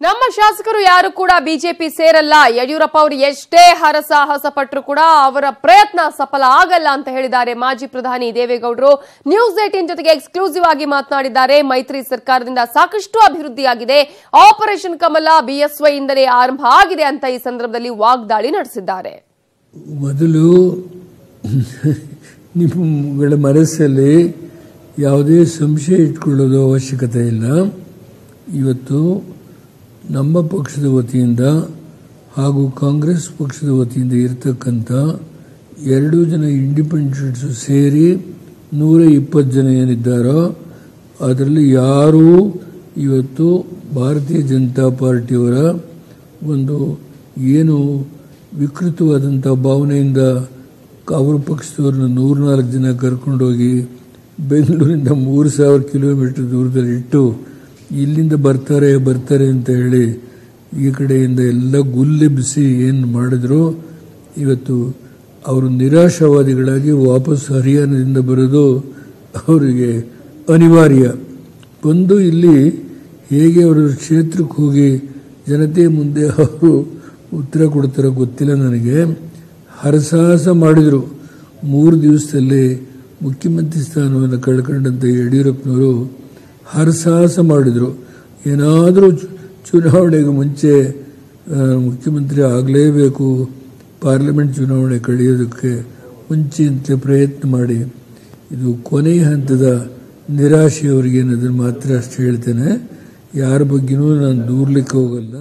ನಮ್ಮ ಶಾಸಕರು ಯಾರು ಕೂಡ ಬಿಜೆಪಿ ಸೇರಲ್ಲ. ಯಡಿಯೂರಪ್ಪ ಅವರು ಎಷ್ಟೇ ಹರಸಾಹಸ ಪಟ್ಟರು ಕೂಡ ಅವರ ಪ್ರಯತ್ನ ಸಫಲ ಆಗಲ್ಲ ಅಂತ ಹೇಳಿದ್ದಾರೆ ಮಾಜಿ ಪ್ರಧಾನಿ ದೇವೇಗೌಡರು. ನ್ಯೂಸ್ 18 ಜೊತೆಗೆ ಎಕ್ಸ್ಕ್ಲೂಸಿವ್ ಆಗಿ ಮಾತನಾಡಿದ್ದಾರೆ. ಮೈತ್ರಿ ಸರ್ಕಾರದಿಂದ ಸಾಕಷ್ಟು ಅಭಿವೃದ್ಧಿಯಾಗಿದೆ, ಆಪರೇಷನ್ ಕಮಲ ಬಿಎಸ್ವೈ ಇಂದಲೇ ಆರಂಭ ಆಗಿದೆ ಅಂತ ಈ ಸಂದರ್ಭದಲ್ಲಿ ವಾಗ್ದಾಳಿ ನಡೆಸಿದ್ದಾರೆ. ಮೊದಲು ನಿಮ್ಮಗಳ ಮನಸ್ಸಲ್ಲಿ ಯಾವುದೇ ಸಂಶಯ ಇಟ್ಕೊಳ್ಳೋದು ಅವಶ್ಯಕತೆ ಇಲ್ಲ. ಇವತ್ತು ನಮ್ಮ ಪಕ್ಷದ ವತಿಯಿಂದ ಹಾಗೂ ಕಾಂಗ್ರೆಸ್ ಪಕ್ಷದ ವತಿಯಿಂದ ಇರತಕ್ಕಂಥ 2 ಜನ ಇಂಡಿಪೆಂಡೆಂಟ್ಸ್ ಸೇರಿ 120 ಜನ ಏನಿದ್ದಾರೋ ಅದರಲ್ಲಿ ಯಾರೂ ಇವತ್ತು ಭಾರತೀಯ ಜನತಾ ಪಾರ್ಟಿಯವರ ಒಂದು ಏನು ವಿಕೃತವಾದಂಥ ಭಾವನೆಯಿಂದ ಅವರ ಪಕ್ಷದವ್ರನ್ನ 104 ಜನ ಕರ್ಕೊಂಡೋಗಿ ಬೆಂಗಳೂರಿಂದ 3000 ಕಿಲೋಮೀಟರ್ ದೂರದಲ್ಲಿ ಇಟ್ಟು ಇಲ್ಲಿಂದ ಬರ್ತಾರೆ ಅಂತ ಹೇಳಿ ಈ ಕಡೆಯಿಂದ ಎಲ್ಲ ಗುಲ್ಲೆಬ್ಬಿಸಿ ಏನು ಮಾಡಿದ್ರು. ಇವತ್ತು ಅವರು ನಿರಾಶಾವಾದಿಗಳಾಗಿ ವಾಪಸ್ ಹರಿಯಾಣದಿಂದ ಬರೋದು ಅವರಿಗೆ ಅನಿವಾರ್ಯ. ಬಂದು ಇಲ್ಲಿ ಹೇಗೆ ಅವರು ಕ್ಷೇತ್ರಕ್ಕೆ ಹೋಗಿ ಜನತೆ ಮುಂದೆ ಅವರು ಉತ್ತರ ಕೊಡ್ತಾರೋ ಗೊತ್ತಿಲ್ಲ ನನಗೆ. ಹರಸಾಹಸ ಮಾಡಿದರು. 3 ದಿವಸದಲ್ಲಿ ಮುಖ್ಯಮಂತ್ರಿ ಸ್ಥಾನವನ್ನು ಕಳ್ಕೊಂಡಂಥ ಯಡಿಯೂರಪ್ಪನವರು ಹರಸಾಹಸ ಮಾಡಿದರು. ಏನಾದರೂ ಚುನಾವಣೆಗೆ ಮುಂಚೆ ಮುಖ್ಯಮಂತ್ರಿ ಆಗಲೇಬೇಕು, ಪಾರ್ಲಿಮೆಂಟ್ ಚುನಾವಣೆ ಕಳೆಯೋದಕ್ಕೆ ಮುಂಚೆ ಅಂತ ಪ್ರಯತ್ನ ಮಾಡಿ ಇದು ಕೊನೆಯ ಹಂತದ ನಿರಾಶೆಯವರಿಗೆ ಅನ್ನೋದನ್ನು ಮಾತ್ರ ಅಷ್ಟು ಹೇಳ್ತೇನೆ. ಯಾರ ಬಗ್ಗೆನೂ ನಾನು ದೂರ್ಲಿಕ್ಕೆ ಹೋಗಲ್ಲ.